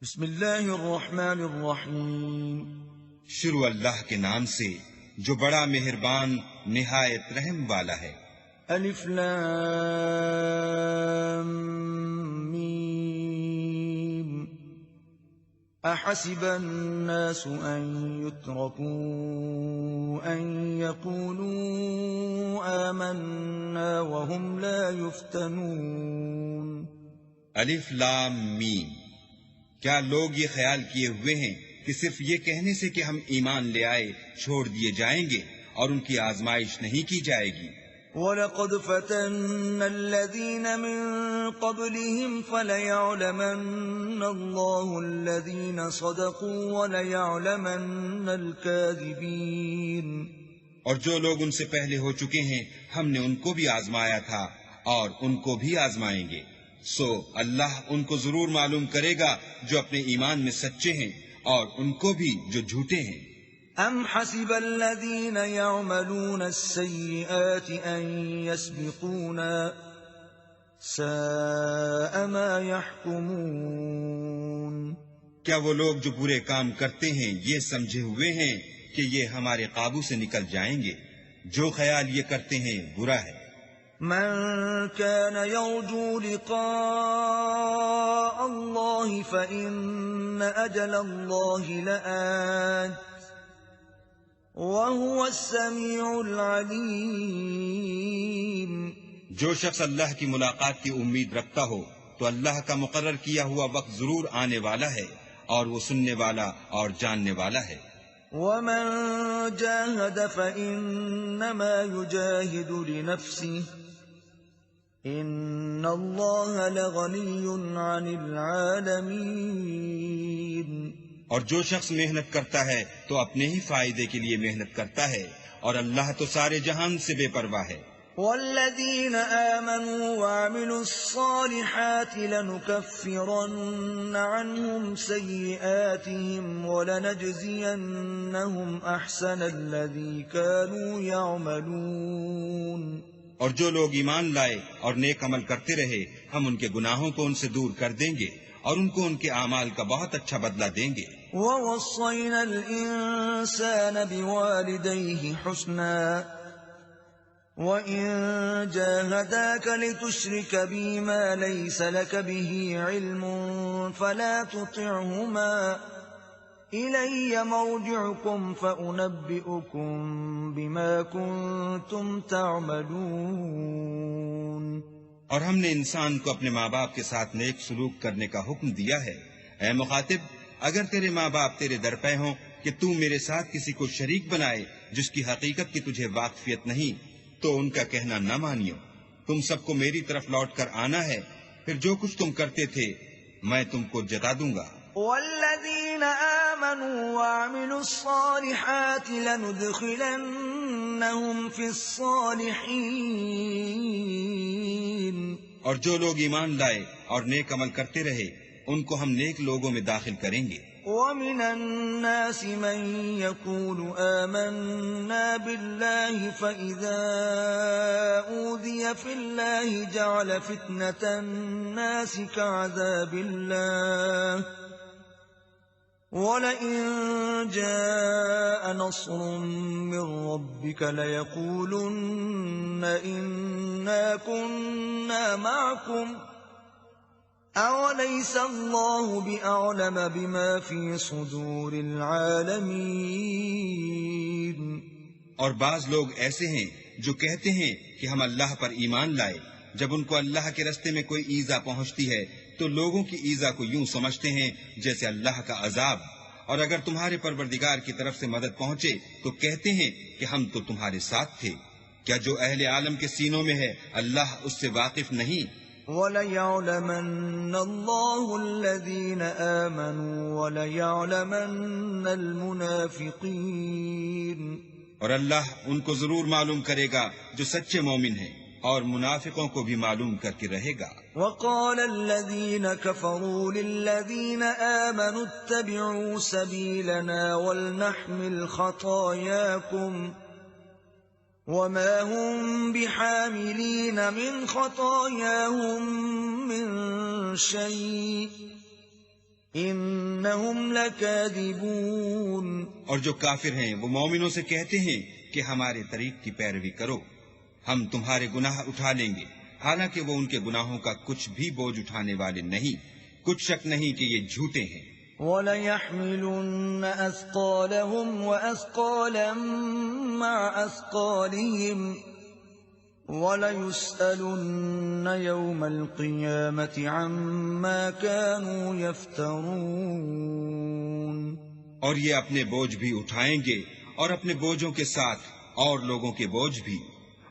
بسم اللہ الرحمن الرحیم۔ شروع اللہ کے نام سے جو بڑا مہربان نہایت رحم والا ہے۔ الف لام میم۔ احسب الناس ان يتركوا ان يقولوا آمنا وهم لا يفتنون۔ الف لام میم۔ کیا لوگ یہ خیال کیے ہوئے ہیں کہ صرف یہ کہنے سے کہ ہم ایمان لے آئے چھوڑ دیے جائیں گے اور ان کی آزمائش نہیں کی جائے گی؟ وَلَقَدْ فَتَنَّا الَّذِينَ مِن قَبْلِهِمْ فَلَيَعْلَمَنَّ اللَّهُ الَّذِينَ صَدَقُوا وَلَيَعْلَمَنَّ الْكَاذِبِينَ۔ اور جو لوگ ان سے پہلے ہو چکے ہیں ہم نے ان کو بھی آزمایا تھا اور ان کو بھی آزمائیں گے، سو اللہ ان کو ضرور معلوم کرے گا جو اپنے ایمان میں سچے ہیں اور ان کو بھی جو جھوٹے ہیں۔ ام حسب الذین یعملون السیئات ان یسبقونا ساء ما یحکمون۔ کیا وہ لوگ جو برے کام کرتے ہیں یہ سمجھے ہوئے ہیں کہ یہ ہمارے قابو سے نکل جائیں گے؟ جو خیال یہ کرتے ہیں برا ہے۔ من كان يرجو لقاء الله فإن أجل الله لآت وهو السميع العليم۔ جو شخص اللہ کی ملاقات کی امید رکھتا ہو تو اللہ کا مقرر کیا ہوا وقت ضرور آنے والا ہے اور وہ سننے والا اور جاننے والا ہے۔ ومن جاهد فإنما يجاهد لنفسه ان اللہ لغنی عن العالمین۔ اور جو شخص محنت کرتا ہے تو اپنے ہی فائدے کے لیے محنت کرتا ہے اور اللہ تو سارے جہان سے بے پرواہ ہے۔ والذین آمنوا وعملوا الصالحات لنکفرن عنهم سیئاتهم ولنجزینهم احسن الذی كانوا یعملون۔ اور جو لوگ ایمان لائے اور نیک عمل کرتے رہے ہم ان کے گناہوں کو ان سے دور کر دیں گے اور ان کو ان کے اعمال کا بہت اچھا بدلہ دیں گے۔ وَوَصَّيْنَا الْإِنسَانَ بِوَالِدَيْهِ حُسْنًا وَإِن جَاهَدَاكَ لِتُشْرِكَ بِي مَا لَيْسَ لَكَ بِهِ عِلْمٌ فَلَا تُطِعْهُمَا إِلَيَّ مَرْجِعُكُمْ فَأُنَبِّئُكُم بِمَا كُنتُمْ تَعْمَلُونَ۔ اور ہم نے انسان کو اپنے ماں باپ کے ساتھ نیک سلوک کرنے کا حکم دیا ہے۔ اے مخاطب، اگر تیرے ماں باپ تیرے در پہ ہوں کہ تو میرے ساتھ کسی کو شریک بنائے جس کی حقیقت کی تجھے واقفیت نہیں تو ان کا کہنا نہ مانیو۔ تم سب کو میری طرف لوٹ کر آنا ہے، پھر جو کچھ تم کرتے تھے میں تم کو جتا دوں گا۔ والذین آمنوا وعملوا الصالحات لندخلنهم فی الصالحین۔ اور جو لوگ ایمان لائے اور نیک عمل کرتے رہے ان کو ہم نیک لوگوں میں داخل کریں گے۔ ومن الناس من يقول آمنا بالله فإذا أوذي في الله جعل فتنة الناس كعذاب الله ولئن جاء نصر من ربك ليقولن إنا كنا معكم أوليس الله بأعلم بما في صدور العالمين۔ اور بعض لوگ ایسے ہیں جو کہتے ہیں کہ ہم اللہ پر ایمان لائے، جب ان کو اللہ کے رستے میں کوئی ایذا پہنچتی ہے تو لوگوں کی ایذا کو یوں سمجھتے ہیں جیسے اللہ کا عذاب، اور اگر تمہارے پروردگار کی طرف سے مدد پہنچے تو کہتے ہیں کہ ہم تو تمہارے ساتھ تھے۔ کیا جو اہل عالم کے سینوں میں ہے اللہ اس سے واقف نہیں؟ وَلَيَعْلَمَنَّ اللَّهُ الَّذِينَ آمَنُوا وَلَيَعْلَمَنَّ الْمُنَافِقِينَ۔ اور اللہ ان کو ضرور معلوم کرے گا جو سچے مومن ہیں اور منافقوں کو بھی معلوم کر کے رہے گا۔ وَقَالَ الَّذِينَ كَفَرُوا لِلَّذِينَ آمَنُوا اتَّبِعُوا سَبِيلَنَا وَلْنَحْمِلْ خَطَايَاكُمْ وَمَا هُمْ بِحَامِلِينَ مِنْ خَطَايَاهُمْ مِنْ شَيْءٍ إنهم لكاذبون. اور جو کافر ہیں وہ مومنوں سے کہتے ہیں کہ ہمارے طریق کی پیروی کرو، ہم تمہارے گناہ اٹھا لیں گے، حالانکہ وہ ان کے گناہوں کا کچھ بھی بوجھ اٹھانے والے نہیں، کچھ شک نہیں کہ یہ جھوٹے ہیں۔ وَلَيَحْمِلُنَّ أَثْقَالَهُمْ وَأَثْقَالًا مَّعَ أَثْقَالِهِمْ وَلَيُسْأَلُنَّ يَوْمَ الْقِيَامَةِ عَمَّا كَانُوا يَفْتَرُونَ۔ اور یہ اپنے بوجھ بھی اٹھائیں گے اور اپنے بوجھوں کے ساتھ اور لوگوں کے بوجھ بھی،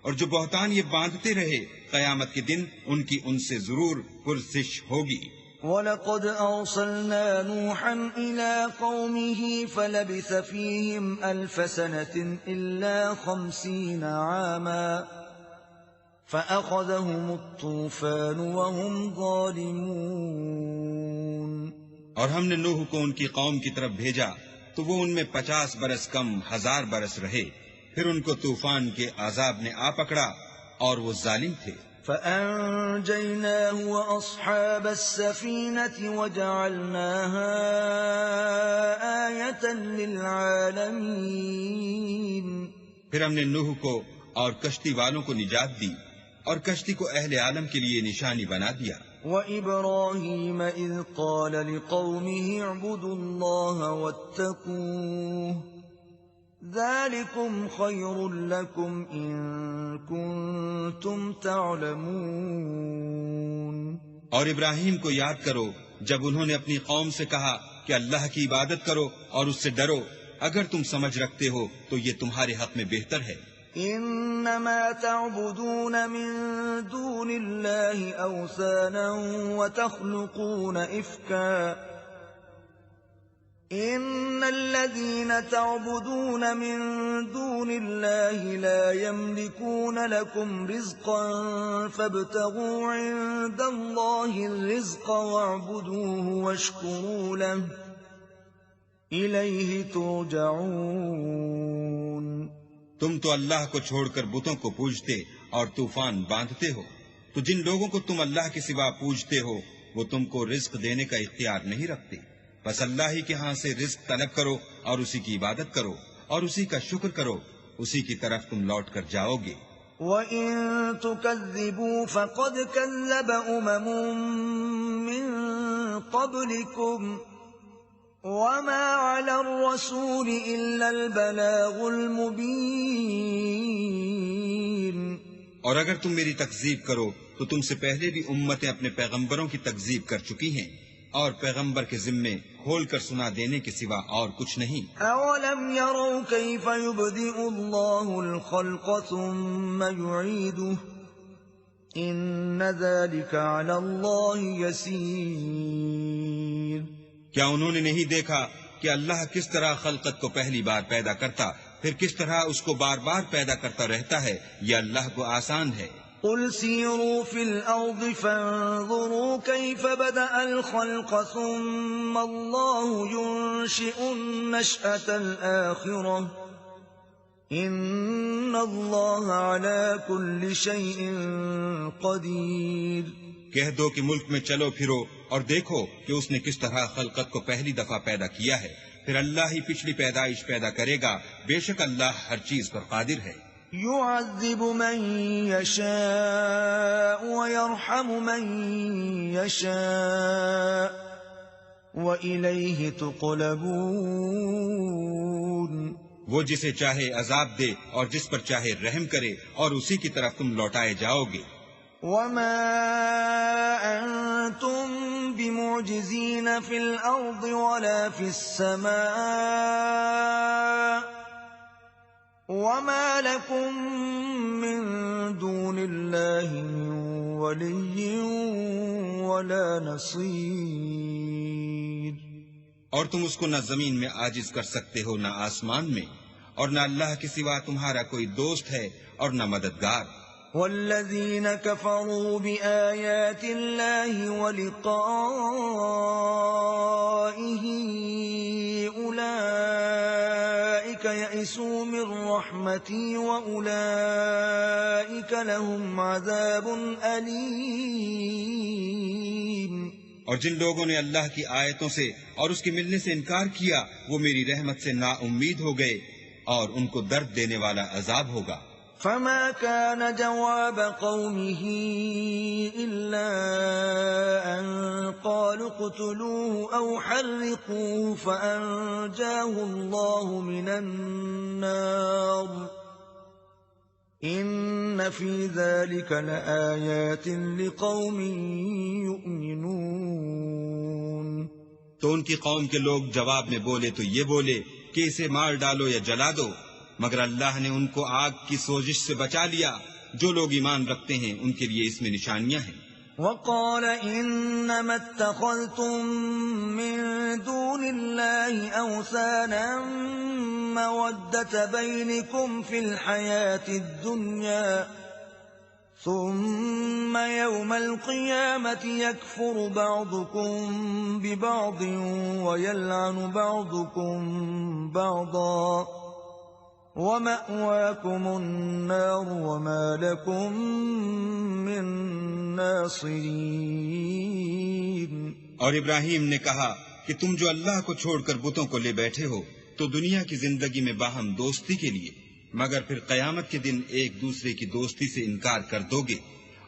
اور جو بہتان یہ باندھتے رہے قیامت کے دن ان کی ان سے ضرور پرسش ہوگی۔ وَلَقَدْ أَرْسَلْنَا نُوحًا إِلَىٰ قَوْمِهِ فَلَبِثَ فِيهِمْ أَلْفَ سَنَةٍ إِلَّا 50 عَامًا فَأَخَذَهُمُ الطُّوفَانُ وَهُمْ ظَالِمُونَ۔ اور ہم نے نوح کو ان کی قوم کی طرف بھیجا تو وہ ان میں 50 برس کم 1000 برس رہے، پھر ان کو طوفان کے عذاب نے آ پکڑا اور وہ ظالم تھے۔ فَأَنجَيْنَاهُ وَأَصْحَابَ السَّفِينَةِ وَجَعَلْنَاهَا آيَةً لِّلْعَالَمِينَ۔ پھر ہم نے نوح کو اور کشتی والوں کو نجات دی اور کشتی کو اہل عالم کے لیے نشانی بنا دیا۔ وَإِبْرَاهِيمَ إِذْ قَالَ لِقَوْمِهِ اعْبُدُوا اللَّهَ وَاتَّقُوهُ ذَلِكُمْ خَيْرٌ لَكُمْ إِن كُنتُمْ تَعْلَمُونَ۔ اور ابراہیم کو یاد کرو جب انہوں نے اپنی قوم سے کہا کہ اللہ کی عبادت کرو اور اس سے ڈرو، اگر تم سمجھ رکھتے ہو تو یہ تمہارے حق میں بہتر ہے۔ إنما تعبدون من دون الله أوثانا وتخلقون إفكا إن الذين تعبدون من دون الله لا يملكون لكم رزقا فابتغوا عند الله الرزق واعبدوه واشكروا له إليه ترجعون۔ تم تو اللہ کو چھوڑ کر بتوں کو پوجتے اور طوفان باندھتے ہو، تو جن لوگوں کو تم اللہ کے سوا پوجتے ہو وہ تم کو رزق دینے کا اختیار نہیں رکھتے، بس اللہ ہی کے ہاں سے رزق طلب کرو اور اسی کی عبادت کرو اور اسی کا شکر کرو، اسی کی طرف تم لوٹ کر جاؤ گے۔ وَإِن تُكَذِّبُوا فَقَدْ كَذَّبَ أُمَمٌ مِّن قَبْلِكُمْ وَمَا عَلَى الرَّسُولِ إِلَّا الْبَلَاغُ الْمُبِينُ۔ اور اگر تم میری تکذیب کرو تو تم سے پہلے بھی امتیں اپنے پیغمبروں کی تکذیب کر چکی ہیں، اور پیغمبر کے ذمے کھول کر سنا دینے کے سوا اور کچھ نہیں۔ أَوَلَمْ يَرَوْا كَيْفَ يُبْدِئُ اللَّهُ الْخَلْقَ ثُمَّ يُعِيدُهُ إِنَّ ذَلِكَ عَلَى اللَّهِ يَسِيرٌ۔ کیا انہوں نے نہیں دیکھا کہ اللہ کس طرح خلقت کو پہلی بار پیدا کرتا پھر کس طرح اس کو بار بار پیدا کرتا رہتا ہے؟ یہ اللہ کو آسان ہے۔ قُلْ سِيرُوا فِي الْأَرْضِ فَانظُرُوا كَيْفَ بَدَأَ الْخَلْقَ ثُمَّ اللَّهُ يُنشِئُ النَّشْأَةَ الْآخِرَةَ إِنَّ اللَّهَ عَلَى كُلِّ شَيْءٍ قَدِيرٌ۔ کہہ دو کہ ملک میں چلو پھرو اور دیکھو کہ اس نے کس طرح خلقت کو پہلی دفعہ پیدا کیا ہے، پھر اللہ ہی پچھلی پیدائش پیدا کرے گا، بے شک اللہ ہر چیز پر قادر ہے۔ يُعَذِّبُ مَن يَشَاءُ وَيَرْحَمُ مَن يَشَاءُ وَإِلَيْهِ تُقْلَبُونَ۔ وہ جسے چاہے عذاب دے اور جس پر چاہے رحم کرے اور اسی کی طرف تم لوٹائے جاؤ گے۔ وَمَا أَنتُم بِمُعْجِزِينَ فِي الْأَرْضِ وَلَا فِي السَّمَاءِ وَمَا لَكُم مِّن دُونِ اللَّهِ مِن وَلِيٍّ وَلَا نَصِيرٍ۔ اور تم اس کو نہ زمین میں عاجز کر سکتے ہو نہ آسمان میں، اور نہ اللہ کے سوا تمہارا کوئی دوست ہے اور نہ مددگار۔ وَالَّذِينَ كَفَرُوا بِآيَاتِ اللَّهِ وَلِقَائِهِ أُولَئِكَ يَئِسُوا مِن رَّحْمَتِي وَأُولَئِكَ لَهُمْ عَذَابٌ أَلِيمٌ۔ اور جن لوگوں نے اللہ کی آیتوں سے اور اس کے ملنے سے انکار کیا وہ میری رحمت سے نا امید ہو گئے اور ان کو درد دینے والا عذاب ہوگا۔ فما كان جواب قومه إلا أن قالوا اقتلوه أو حرقوه فأنجاه الله من النار إن في ذلك لآيات لقوم يؤمنون۔ تو ان کی قوم کے لوگ جواب میں بولے تو یہ بولے کہ اسے مار ڈالو یا جلا دو، مگر اللہ نے ان کو آگ کی سوزش سے بچا لیا۔ جو لوگ ایمان رکھتے ہیں ان کے لیے اس میں نشانیاں ہیں۔ وقال إنما اتخذتم من دون الله أوثانا مودة بينكم في الحياة الدنيا ثم يوم القيامة يكفر بعضكم ببعض ويلعن بعضكم بعضا وَمَأْوَاكُمُ النَّارُ وَمَا لَكُمْ مِن نَاصِرِينَ۔ اور ابراہیم نے کہا کہ تم جو اللہ کو چھوڑ کر بتوں کو لے بیٹھے ہو تو دنیا کی زندگی میں باہم دوستی کے لیے، مگر پھر قیامت کے دن ایک دوسرے کی دوستی سے انکار کر دو گے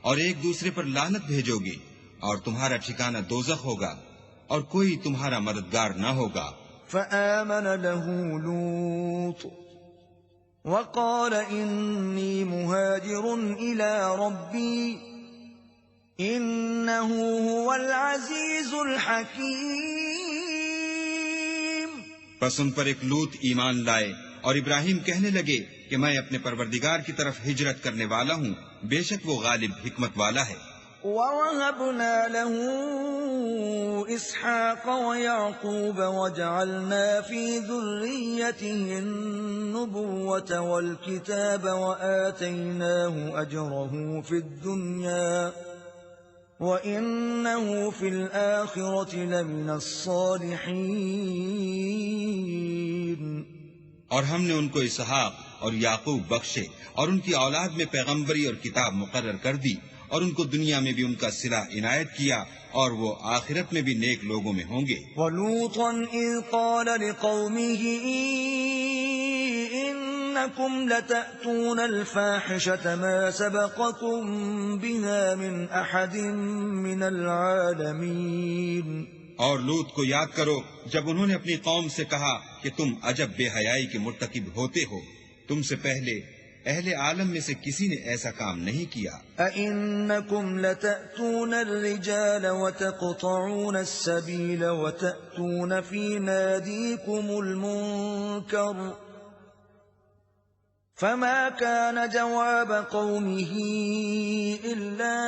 اور ایک دوسرے پر لعنت بھیجو گے، اور تمہارا ٹھکانہ دوزخ ہوگا اور کوئی تمہارا مددگار نہ ہوگا۔ فآمن له لوط وقال إني مهاجر إلى ربي إنه هو العزيز الحكيم۔ پس ان پر ایک لوط ایمان لائے اور ابراہیم کہنے لگے کہ میں اپنے پروردگار کی طرف ہجرت کرنے والا ہوں، بے شک وہ غالب حکمت والا ہے۔ وَوَهَبْنَا لَهُ إِسْحَاقَ وَيَعْقُوبَ وَجَعَلْنَا فِي ذُرِّيَّتِهِ النُّبُوَّةَ وَالْكِتَابَ وَآتَيْنَاهُ أَجْرَهُ فِي الدُّنْيَا وَإِنَّهُ فِي الْآخِرَةِ لَمِنَ الصَّالِحِينَ۔ اور ہم نے ان کو اسحاق اور یعقوب بخشے اور ان کی اولاد میں پیغمبری اور کتاب مقرر کر دی، اور ان کو دنیا میں بھی ان کا صلہ عنایت کیا، اور وہ آخرت میں بھی نیک لوگوں میں ہوں گے۔ وَلُوطًا إِذْ قَالَ لِقَوْمِهِ إِنَّكُمْ لَتَأْتُونَ الْفَاحِشَةَ مَا سَبَقَكُمْ بِهَا مِنْ أَحَدٍ مِنَ الْعَالَمِينَ۔ اور لوط کو یاد کرو جب انہوں نے اپنی قوم سے کہا کہ تم عجب بے حیائی کے مرتکب ہوتے ہو، تم سے پہلے اہل عالم میں سے کسی نے ایسا کام نہیں کیا۔ أَإِنَّكُمْ لَتَأْتُونَ الرِّجَالَ وَتَقْطَعُونَ السَّبِيلَ وَتَأْتُونَ فِي نَادِيكُمُ الْمُنكَرَ فَمَا كَانَ جَوَابَ قَوْمِهِ إِلَّا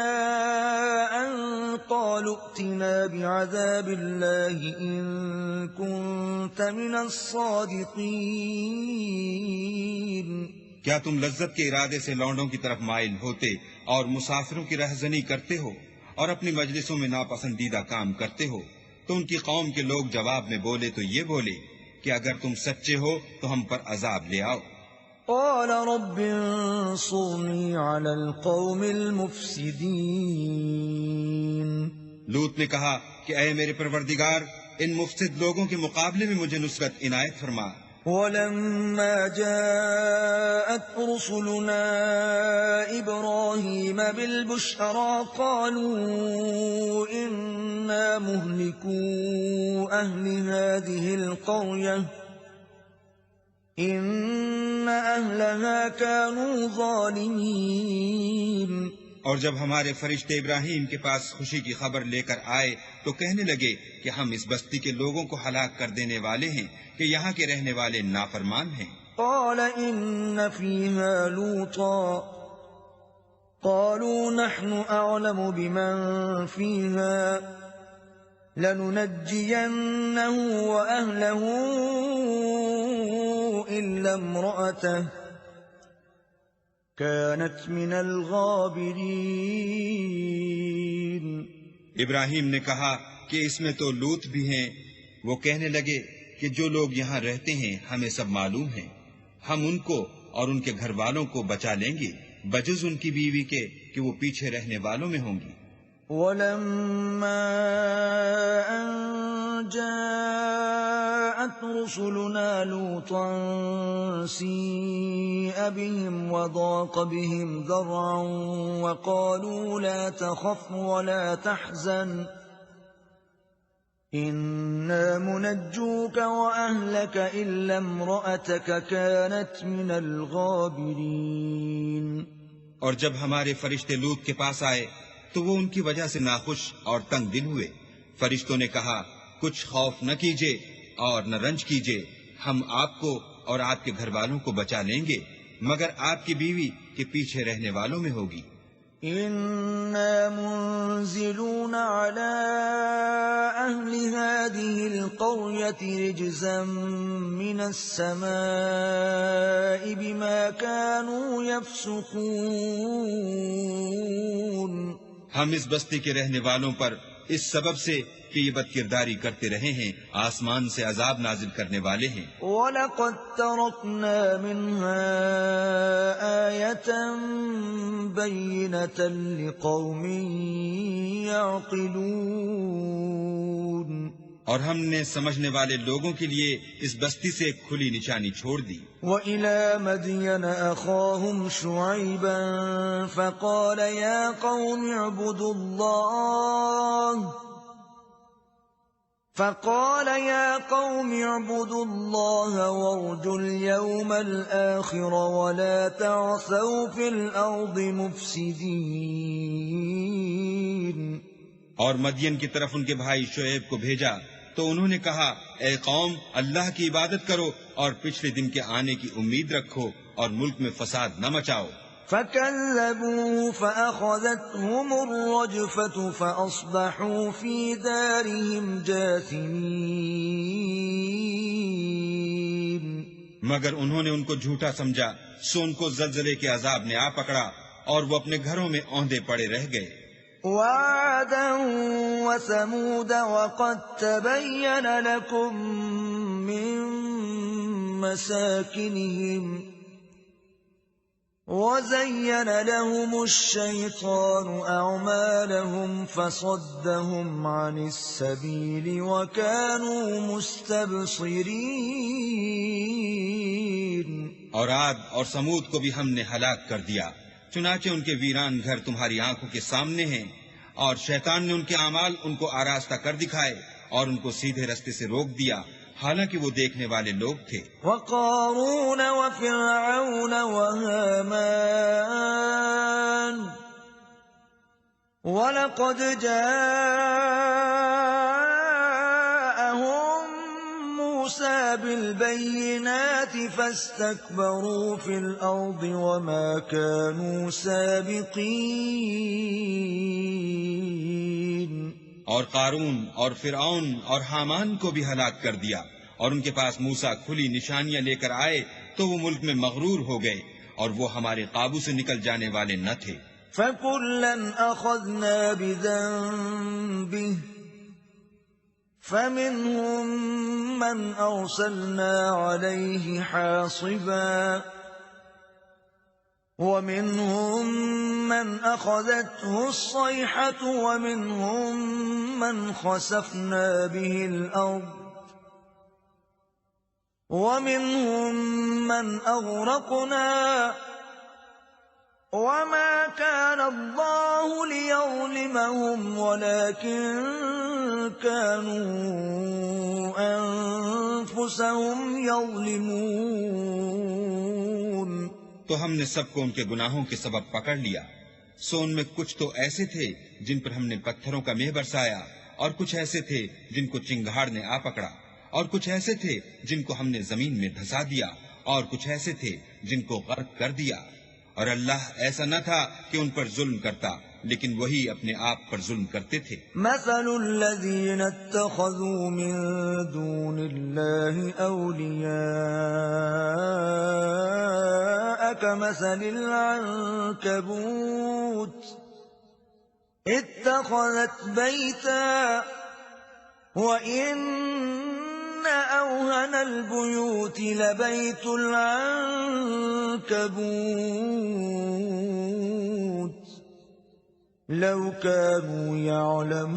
أَن قَالُوا ائْتِنَا بِعَذَابِ اللَّهِ إِن كُنتَ مِنَ الصَّادِقِينَ۔ کیا تم لذت کے ارادے سے لونڈوں کی طرف مائل ہوتے اور مسافروں کی رہزنی کرتے ہو اور اپنی مجلسوں میں ناپسندیدہ کام کرتے ہو؟ تو ان کی قوم کے لوگ جواب میں بولے تو یہ بولے کہ اگر تم سچے ہو تو ہم پر عذاب لے آؤ۔ قال رب انصرني على القوم المفسدين۔ لوط نے کہا کہ اے میرے پروردگار، ان مفسد لوگوں کے مقابلے میں مجھے نصرت عنایت فرما۔ ولما جاءت رسلنا إبراهيم بالبشرى قالوا إنا مهلكو أهل هذه القرية إن أهلها كانوا ظالمين۔ اور جب ہمارے فرشتے ابراہیم کے پاس خوشی کی خبر لے کر آئے تو کہنے لگے کہ ہم اس بستی کے لوگوں کو ہلاک کر دینے والے ہیں کہ یہاں کے رہنے والے نافرمان ہیں۔ قال إن فيها لوطا قالوا نحن أعلم بمن فيها لننجينه وأهله إلا امرأته كانت من الغابرين۔ ابراہیم نے کہا کہ اس میں تو لوط بھی ہیں۔ وہ کہنے لگے کہ جو لوگ یہاں رہتے ہیں ہمیں سب معلوم ہیں، ہم ان کو اور ان کے گھر والوں کو بچا لیں گے بجز ان کی بیوی کے کہ وہ پیچھے رہنے والوں میں ہوں گی۔ ولما أن جاءت رسلنا لوطا سيء بهم وضاق بهم ذرعا وقالوا لا تخف ولا تحزن إنا منجوك وأهلك إلا امرأتك كانت من الغابرين. اور جب ہمارے فرشتے لوط کے پاس آئے تو وہ ان کی وجہ سے ناخوش اور تنگ دل ہوئے. فرشتوں نے کہا کچھ خوف نہ کیجیے اور نہ رنج کیجیے، ہم آپ کو اور آپ کے گھر والوں کو بچا لیں گے، مگر آپ کی بیوی کے پیچھے رہنے والوں میں ہوگی. إنا منزلون على أهل هذه القرية رجزا من السماء بما كانوا يفسقون. ہم اس بستی کے رہنے والوں پر اس سبب سے کہ یہ بد کرداری کرتے رہے ہیں آسمان سے عذاب نازل کرنے والے ہیں. وَلَقَدْ تَرَكْنَا مِنْهَا آيَةً بَيِّنَةً لِقَوْمٍ يَعْقِلُونَ. اور ہم نے سمجھنے والے لوگوں کے لیے اس بستی سے ایک کھلی نشانی چھوڑ دی. وَإِلَى مَدْيَنَ أَخَاهُمْ شُعَيْبًا فَقَالَ يَا قَوْمِ اعْبُدُوا اللَّهَ وَارْجُوا الْيَوْمَ الْآخِرَ وَلَا تَعْثَوْا فِي الْأَرْضِ مُفْسِدِينَ. اور مدین کی طرف ان کے بھائی شعیب کو بھیجا تو انہوں نے کہا اے قوم اللہ کی عبادت کرو اور پچھلے دن کے آنے کی امید رکھو اور ملک میں فساد نہ مچاؤ. فَكَذَّبُوهُ فَأَخَذَتْهُمُ الرَّجْفَةُ فَأَصْبَحُوا فِي دَارِهِمْ جَاثِمِينَ. مگر انہوں نے ان کو جھوٹا سمجھا سو ان کو زلزلے کے عذاب نے آ پکڑا اور وہ اپنے گھروں میں اوندے پڑے رہ گئے. وَعَادًا وَثَمُودَ وَقَدْ تَبَيَّنَ لَكُم مِّن مَّسَاكِنِهِمْ وَزَيَّنَ لَهُمُ الشَّيْطَانُ أَعْمَالَهُمْ فَصَدَّهُمْ عَنِ السَّبِيلِ وَكَانُوا مُسْتَبْصِرِينَ. اور عاد اور سمود کو بھی ہم نے ہلاک کر دیا، چنانچہ ان کے ویران گھر تمہاری آنکھوں کے سامنے ہیں، اور شیطان نے ان کے اعمال ان کو آراستہ کر دکھائے اور ان کو سیدھے رستے سے روک دیا، حالانکہ وہ دیکھنے والے لوگ تھے. وَقَارُونَ وَفِرْعَوْنَ وَهَامَانَ وَلَقَدْ جَاءَهُم مُوسَى بِالْبَيِّنَاتِ فَاسْتَكْبَرُوا فِي الْأَرْضِ وَمَا كَانُوا سَابِقِينَ. اور قارون اور فرعون اور حامان کو بھی ہلاک کر دیا، اور ان کے پاس موسیٰ کھلی نشانیاں لے کر آئے تو وہ ملک میں مغرور ہو گئے اور وہ ہمارے قابو سے نکل جانے والے نہ تھے. فَكُلًّا أَخَذْنَا بِذَنبِهِ فَمِنْهُمْ مَنْ أَرْسَلْنَا عَلَيْهِ حَاصِبًا وَمِنْهُمْ مَنْ أَخَذَتْهُ الصَّيْحَةُ وَمِنْهُمْ مَنْ خَسَفْنَا بِهِ الْأَرْضَ وَمِنْهُمْ مَنْ أَغْرَقْنَا وَمَا كَانَ اللَّهُ لِيَظْلِمَهُمْ وَلَكِنْ كَانُوا أَنفُسَهُمْ يَظْلِمُونَ. تو ہم نے سب کو ان کے گناہوں کے سبب پکڑ لیا، سو ان میں کچھ تو ایسے تھے جن پر ہم نے پتھروں کا مہ برسایا، اور کچھ ایسے تھے جن کو چنگھاڑ نے آ پکڑا، اور کچھ ایسے تھے جن کو ہم نے زمین میں دھسا دیا، اور کچھ ایسے تھے جن کو غرق کر دیا. اور اللہ ایسا نہ تھا کہ ان پر ظلم کرتا، لیکن وہی اپنے آپ پر ظلم کرتے تھے. مثل الذين اتخذوا من دون الله أولياء كمثل العنكبوت اتخذت بيتا وإن أوهن البيوت لبيت العنكبوت لو كانوا يعلمون.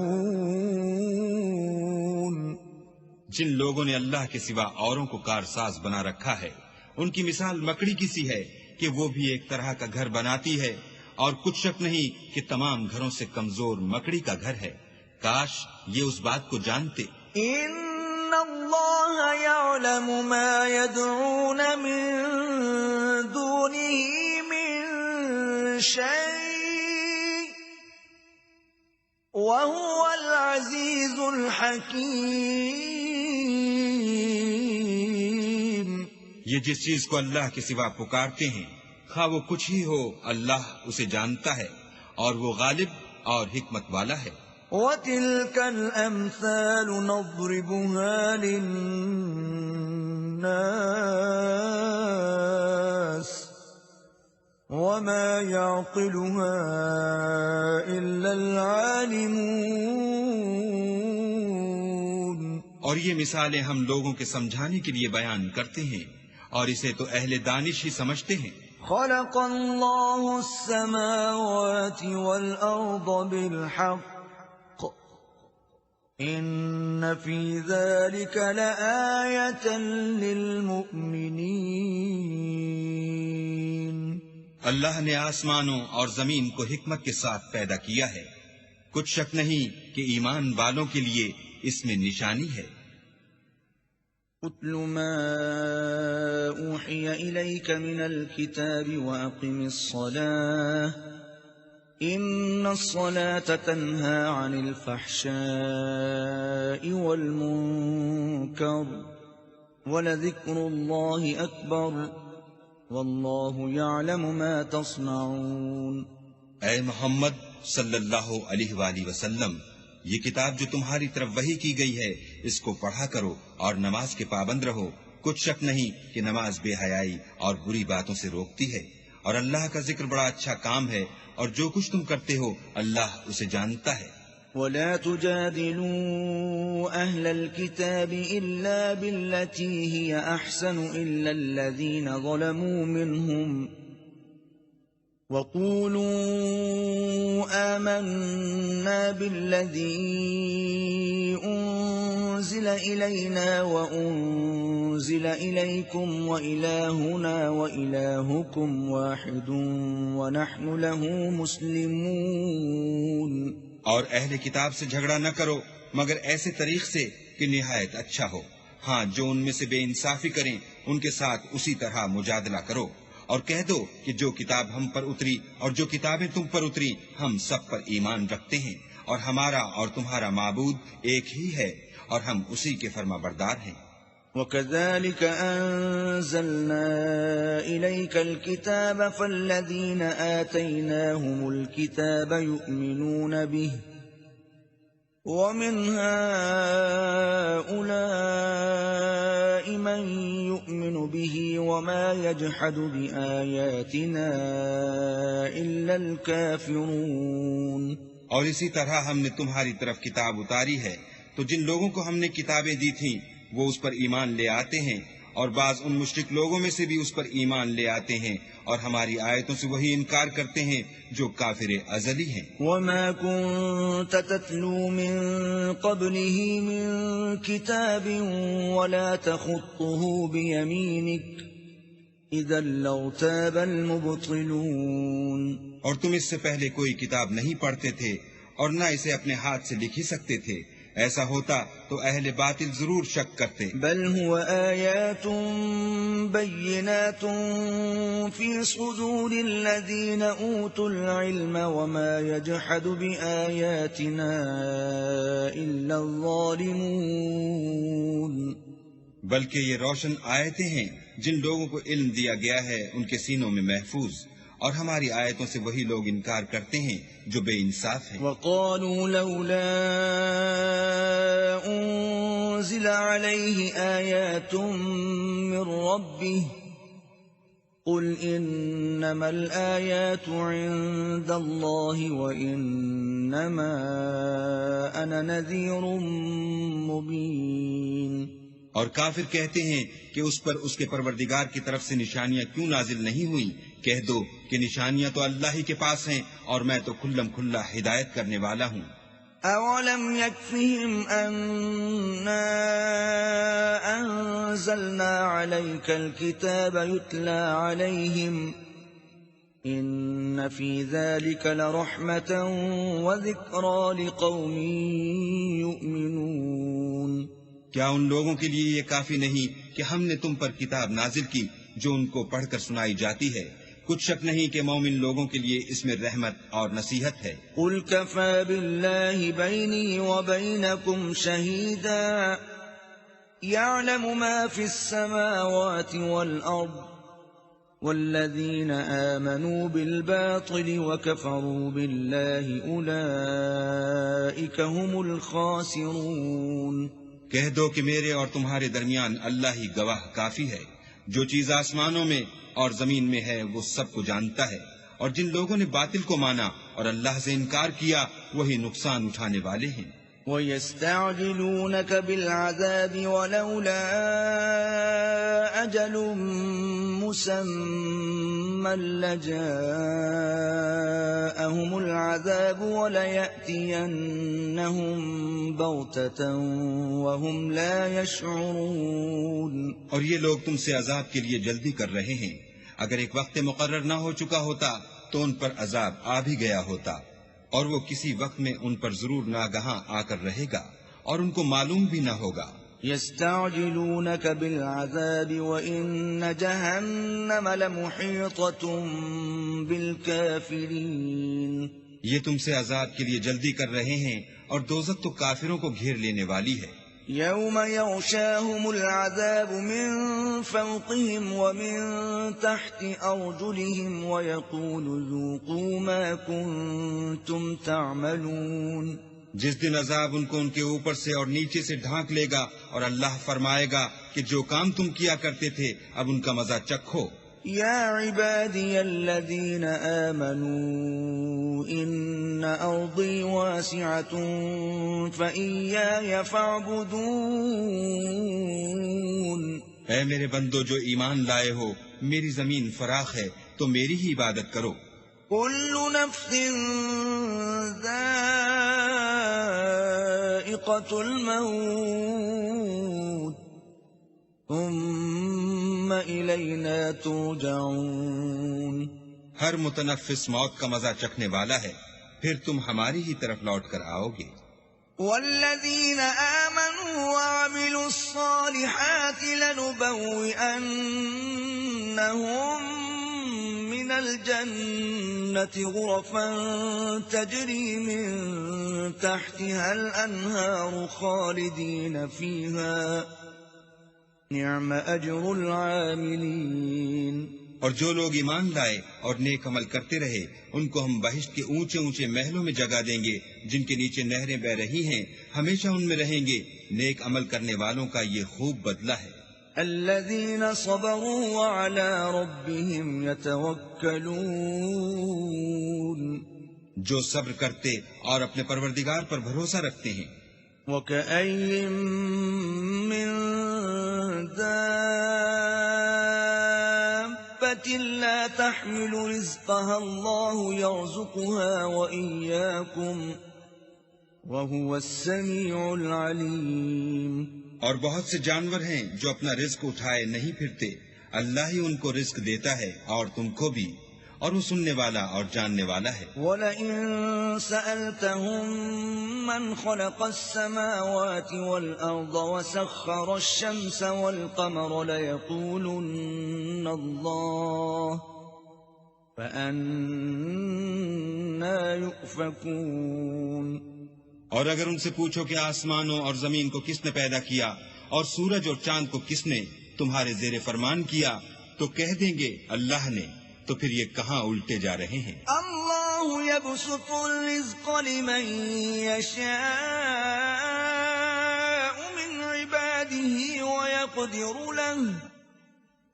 جن لوگوں نے اللہ کے سوا اوروں کو کارساز بنا رکھا ہے ان کی مثال مکڑی کی سی ہے کہ وہ بھی ایک طرح کا گھر بناتی ہے، اور کچھ شک نہیں کہ تمام گھروں سے کمزور مکڑی کا گھر ہے۔ کاش یہ اس بات کو جانتے۔ ان اللہ یعلم ما يدعون من دونه من شيء وهو العزیز الحکیم۔ یہ جس چیز کو اللہ کے سوا پکارتے ہیں خواہ وہ کچھ ہی ہو، اللہ اسے جانتا ہے اور وہ غالب اور حکمت والا ہے۔ وَتِلْكَ الْأَمْثَالُ نَضْرِبُهَا لِلنَّاسِ وَمَا يَعْقِلُهَا إِلَّا الْعَالِمُونَ۔ اور یہ مثالیں ہم لوگوں کے سمجھانے کے لیے بیان کرتے ہیں، اور اسے تو اہل دانش ہی سمجھتے ہیں۔ خلق اللہ السماوات والارض بالحق ان فی ذلك لآیۃ للمؤمنین۔ اللہ نے آسمانوں اور زمین کو حکمت کے ساتھ پیدا کیا ہے، کچھ شک نہیں کہ ایمان والوں کے لیے اس میں نشانی ہے۔ اتل ما اوحی الیک من الکتاب واقم الصلاة ان الصلاة تنہی عن الفحشاء والمنکر ولذکر اللہ اکبر واللہ یعلم ما تصنعون۔ اے محمد صلی اللہ علیہ وآلہ وسلم، یہ کتاب جو تمہاری طرف وحی کی گئی ہے اس کو پڑھا کرو اور نماز کے پابند رہو، کچھ شک نہیں کہ نماز بے حیائی اور بری باتوں سے روکتی ہے، اور اللہ کا ذکر بڑا اچھا کام ہے، اور جو کچھ تم کرتے ہو اللہ اسے جانتا ہے۔ وَلَا تُجَادِلُوا أَهْلَ الْكِتَابِ إِلَّا بِالَّتِي هِيَ أَحْسَنُ إِلَّا الَّذِينَ ظَلَمُوا مِنْهُمْ وَقُولُوا آمَنَّا بِالَّذِي أُنزِلَ إِلَيْنَا وَأُنزِلَ إِلَيْكُمْ وَإِلَٰهُنَا وَإِلَٰهُكُمْ وَاحِدٌ وَنَحْنُ لَهُ مُسْلِمُونَ۔ اور اہل کتاب سے جھگڑا نہ کرو مگر ایسے طریق سے کہ نہایت اچھا ہو، ہاں جو ان میں سے بے انصافی کریں ان کے ساتھ اسی طرح مجادلہ کرو، اور کہہ دو کہ جو کتاب ہم پر اتری اور جو کتابیں تم پر اتری ہم سب پر ایمان رکھتے ہیں، اور ہمارا اور تمہارا معبود ایک ہی ہے اور ہم اسی کے فرما بردار ہیں۔ وَكَذَلِكَ أَنزَلْنَا إِلَيْكَ الْكِتَابَ فَالَّذِينَ آتَيْنَاهُمُ الْكِتَابَ يُؤْمِنُونَ بِهِ وَمِنْ هَؤُلَاءِ مَنْ يُؤْمِنُ بِهِ وَمَا يَجْحَدُ بِآيَاتِنَا إِلَّا الْكَافِرُونَ۔ اور اسی طرح ہم نے تمہاری طرف کتاب اتاری ہے تو جن لوگوں کو ہم نے کتابیں دی تھیں وہ اس پر ایمان لے آتے ہیں، اور بعض ان مشرک لوگوں میں سے بھی اس پر ایمان لے آتے ہیں اور ہماری آیتوں سے وہی انکار کرتے ہیں جو کافر ازلی ہیں۔ وَمَا كُنْتَ تَتْلُو مِن قَبْلِهِ مِن كِتَابٍ وَلَا تَخُطُّهُ بِيَمِينِكَ إِذًا لَّارْتَابَ الْمُبْطِلُونَ۔ اور تم اس سے پہلے کوئی کتاب نہیں پڑھتے تھے اور نہ اسے اپنے ہاتھ سے لکھ ہی سکتے تھے، ایسا ہوتا تو اہل باطل ضرور شک کرتے۔ بل هو آیات بینات فی صدور الذین اوتوا العلم وما یجحد بآیاتنا الا الظالمون۔ بلکہ یہ روشن آیتیں ہیں جن لوگوں کو علم دیا گیا ہے ان کے سینوں میں محفوظ، اور ہماری آیتوں سے وہی لوگ انکار کرتے ہیں جو بے انصاف ہیں۔ وَقَالُوا لَوْلَا أُنزِلَ عَلَيْهِ آيَاتٌ مِّن رَّبِّهِ قُلْ إِنَّمَا الْآيَاتُ عِندَ اللَّهِ وَإِنَّمَا أَنَا نَذِيرٌ مُّبِينٌ۔ اور کافر کہتے ہیں کہ اس پر اس کے پروردگار کی طرف سے نشانیاں کیوں نازل نہیں ہوئی کہہ دو کہ نشانیاں تو اللہ ہی کے پاس ہیں اور میں تو کھلم کھلا ہدایت کرنے والا ہوں۔ أَوَلَمْ يَكْفِهِمْ أَنَّا أَنزَلْنَا عَلَيْكَ الْكِتَابَ يُتْلَى عَلَيْهِمْ إِنَّ فِي ذَلِكَ لَرَحْمَةً وَذِكْرَى لِقَوْمٍ يُؤْمِنُونَ۔ کیا ان لوگوں کے لیے یہ کافی نہیں کہ ہم نے تم پر کتاب نازل کی جو ان کو پڑھ کر سنائی جاتی ہے؟ کچھ شک نہیں کہ مومن لوگوں کے لیے اس میں رحمت اور نصیحت ہے۔ قُلْ كَفَى بِاللَّهِ بَيْنِي وَبَيْنَكُمْ شَهِيدًا يَعْلَمُ مَا فِي السَّمَاوَاتِ وَالْأَرْضِ وَالَّذِينَ آمَنُوا بِالْبَاطِلِ وَكَفَرُوا بِاللَّهِ أُولَئِكَ هُمُ الْخَاسِرُونَ۔ کہہ دو کہ میرے اور تمہارے درمیان اللہ ہی گواہ کافی ہے، جو چیز آسمانوں میں اور زمین میں ہے وہ سب کو جانتا ہے، اور جن لوگوں نے باطل کو مانا اور اللہ سے انکار کیا وہی نقصان اٹھانے والے ہیں۔ وَيَسْتَعْجِلُونَكَ بِالْعَذَابِ وَلَوْلَا أَجَلٌ مُّسَمًّى لَّجَاءَهُمُ الْعَذَابُ وَلَيَأْتِيَنَّهُم بَغْتَةً وَهُمْ لَا يَشْعُرُونَ۔ اور یہ لوگ تم سے عذاب کے لیے جلدی کر رہے ہیں، اگر ایک وقت مقرر نہ ہو چکا ہوتا تو ان پر عذاب آ بھی گیا ہوتا، اور وہ کسی وقت میں ان پر ضرور ناگہاں آ کر رہے گا اور ان کو معلوم بھی نہ ہوگا۔ يَسْتَعْجِلُونَكَ بِالْعَذَابِ وَإِنَّ جَهَنَّمَ لَمُحِيطَةٌ بِالْكَافِرِينَ۔ یہ تم سے عذاب کے لیے جلدی کر رہے ہیں اور دوزخ تو کافروں کو گھیر لینے والی ہے۔ يَوْمَ يَغْشَاهُمُ الْعَذَابُ مِنْ فَوْقِهِمْ وَمِنْ تَحْتِ أَرْجُلِهِمْ وَيَقُولُ ذُوقُوا مَا كُنْتُمْ تَعْمَلُونَ۔ جس دن عذاب ان کو ان کے اوپر سے اور نیچے سے ڈھانک لے گا اور اللہ فرمائے گا کہ جو کام تم کیا کرتے تھے اب ان کا مزہ چکھو۔ يَا عِبَادِيَ الَّذِينَ آمَنُوا إِنَّ أَرْضِي وَاسِعَةٌ فَإِيَّايَ فَاعْبُدُونِ۔ اے میرے بندو جو ایمان لائے ہو، میری زمین فراخ ہے تو میری ہی عبادت کرو۔ كُلُّ نَفْسٍ ذَائِقَةُ الْمَوْتِ ثُمَّ إِلَيْنَا تُرْجَعُونَ۔ ہر متنفس موت کا مزہ چکھنے والا ہے، پھر تم ہماری ہی طرف لوٹ کر آؤ گے۔ وَالَّذِينَ آمَنُوا وَعَمِلُوا الصَّالِحَاتِ لَنُبَوِّئَنَّهُم مِّنَ الْجَنَّةِ غُرَفًا تَجْرِي مِن تَحْتِهَا الْأَنْهَارُ خَالِدِينَ فِيهَا نِعْمَ أَجْرُ الْعَامِلِينَ۔ اور جو لوگ ایمان لائے اور نیک عمل کرتے رہے ان کو ہم بہشت کے اونچے اونچے محلوں میں جگہ دیں گے جن کے نیچے نہریں بہ رہی ہیں، ہمیشہ ان میں رہیں گے۔ نیک عمل کرنے والوں کا یہ خوب بدلہ ہے۔ الذين صبروا وعلى ربهم يتوكلون۔ جو صبر کرتے اور اپنے پروردگار پر بھروسہ رکھتے ہیں۔ وكأي من دابة لا تحمل رزقها الله يرزقها وإياكم وهو السميع العليم۔ اور بہت سے جانور ہیں جو اپنا رزق اٹھائے نہیں پھرتے، اللہ ہی ان کو رزق دیتا ہے اور تم کو بھی، اور وہ سننے والا اور جاننے والا ہے۔ وَلَئِن سَأَلْتَهُم مَّنْ خَلَقَ السَّمَاوَاتِ وَالْأَرْضَ وَسَخَّرَ الشَّمْسَ وَالْقَمَرَ لَيَقُولُنَّ اللَّهُ فَأَنَّىٰ يُؤْفَكُونَ۔ اور اگر ان سے پوچھو کہ آسمانوں اور زمین کو کس نے پیدا کیا اور سورج اور چاند کو کس نے تمہارے زیر فرمان کیا تو کہہ دیں گے اللہ نے، تو پھر یہ کہاں الٹے جا رہے ہیں۔ اللہ یبسط الرزق لمن یشاء من عباده ویقدر له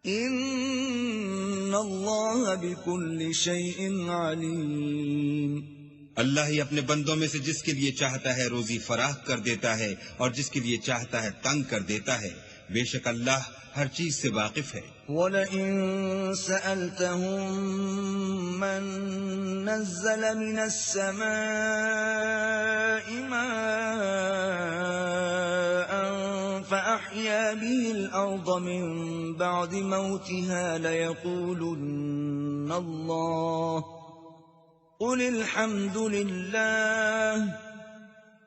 ان اللہ بكل شیء علیم۔ اللہ ہی اپنے بندوں میں سے جس کے لیے چاہتا ہے روزی فراخ کر دیتا ہے اور جس کے لیے چاہتا ہے تنگ کر دیتا ہے، بے شک اللہ ہر چیز سے واقف ہے۔ وَلَئِن سَأَلْتَهُم مَّن نَّزَّلَ مِنَ السَّمَاءِ مَاءً فَأَحْيَا بِهِ الْأَرْضَ مِن بَعْدِ مَوْتِهَا لَيَقُولُنَّ اللَّهُ قُلِ الْحَمْدُ لِلَّهِ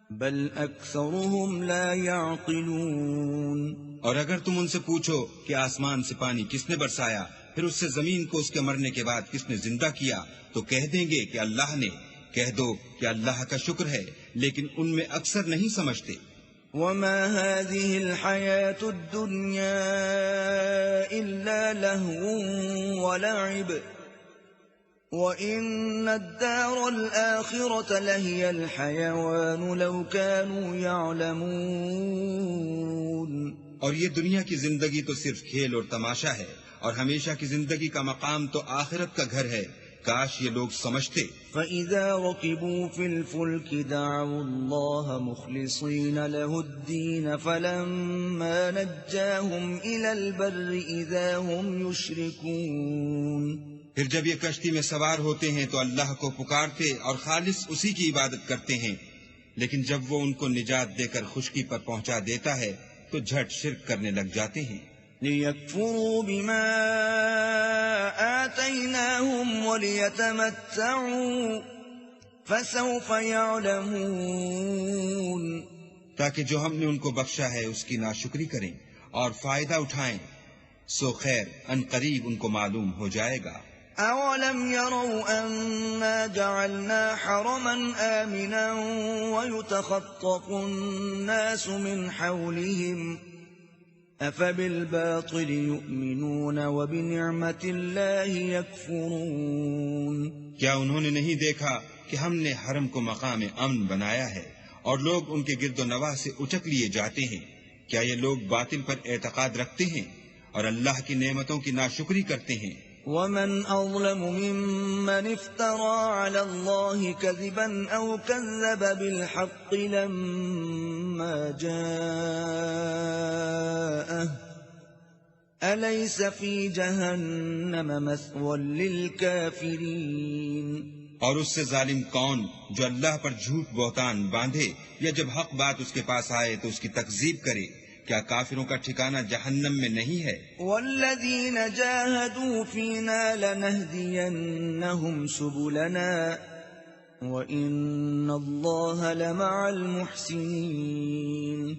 بَلْ أَكْثَرُهُمْ لَا يَعْقِلُونَ۔ اور اگر تم ان سے پوچھو کہ آسمان سے پانی کس نے برسایا، پھر اس سے زمین کو اس کے مرنے کے بعد کس نے زندہ کیا، تو کہہ دیں گے کہ اللہ نے۔ کہہ دو کہ اللہ کا شکر ہے، لیکن ان میں اکثر نہیں سمجھتے۔ وَمَا هَذِهِ الْحَيَاةُ الدُّنْيَا إِلَّا لَهْوٌ وَلَعِبٌ وَإِنَّ الدَّارَ الْآخِرَةَ لَهِيَ الْحَيَوَانُ لَوْ كَانُوا يَعْلَمُونَ۔ اور یہ دنیا کی زندگی تو صرف کھیل اور تماشا ہے، اور ہمیشہ کی زندگی کا مقام تو آخرت کا گھر ہے، کاش یہ لوگ سمجھتے۔ فَإِذَا رَكِبُوا فِي الْفُلْكِ دَعَوُا اللَّهَ مُخْلِصِينَ لَهُ الدِّينَ فَلَمَّا نَجَّاهُمْ إِلَى الْبَرِّ إِذَا هُمْ يُشْرِكُونَ۔ پھر جب یہ کشتی میں سوار ہوتے ہیں تو اللہ کو پکارتے اور خالص اسی کی عبادت کرتے ہیں، لیکن جب وہ ان کو نجات دے کر خشکی پر پہنچا دیتا ہے تو جھٹ شرک کرنے لگ جاتے ہیں۔ لِيَكْفُرُوا بِمَا آتَيْنَاهُمْ وَلِيَتَمَتَّعُوا فَسَوْفَ يَعْلَمُونَ۔ تاکہ جو ہم نے ان کو بخشا ہے اس کی ناشکری کریں اور فائدہ اٹھائیں، سو خیر ان قریب ان کو معلوم ہو جائے گا۔ أَوَلَمْ يَرَوْا أَنَّا جَعَلْنَا حَرَمًا آمِنًا وَيُتَخَطَّفُ النَّاسُ مِنْ حَوْلِهِمْ أَفَبِالْبَاطِلِ يُؤْمِنُونَ وَبِنِعْمَةِ اللَّهِ يَكْفُرُونَ۔ کیا انہوں نے نہیں دیکھا کہ ہم نے حرم کو مقام امن بنایا ہے اور لوگ ان کے گرد و نواح سے اچک لیے جاتے ہیں؟ کیا یہ لوگ باطل پر اعتقاد رکھتے ہیں اور اللہ کی نعمتوں کی ناشکری کرتے ہیں؟ وَمَنْ أَظْلَمُ مِمَّنِ افْتَرَىٰ عَلَى اللَّهِ كَذِبًا أَوْ كَذَّبَ بِالْحَقِّ لَمَّا جَاءَهُ أَلَيْسَ فِي جَهَنَّمَ مَثْوًى لِلْكَافِرِينَ۔ اور اس سے ظالم کون جو اللہ پر جھوٹ بہتان باندھے یا جب حق بات اس کے پاس آئے تو اس کی تکذیب کرے؟ کیا کافروں کا ٹھکانہ جہنم میں نہیں ہے؟ وَالَّذِينَ جَاهَدُوا فِينَا لَنَهْدِيَنَّهُمْ سُبُلَنَا وَإِنَّ اللَّهَ لَمَعَ الْمُحْسِنِينَ۔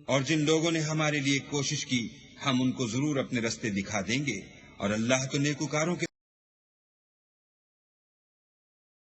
اور جن لوگوں نے ہمارے لیے کوشش کی ہم ان کو ضرور اپنے رستے دکھا دیں گے، اور اللہ تو نیکوکاروں کے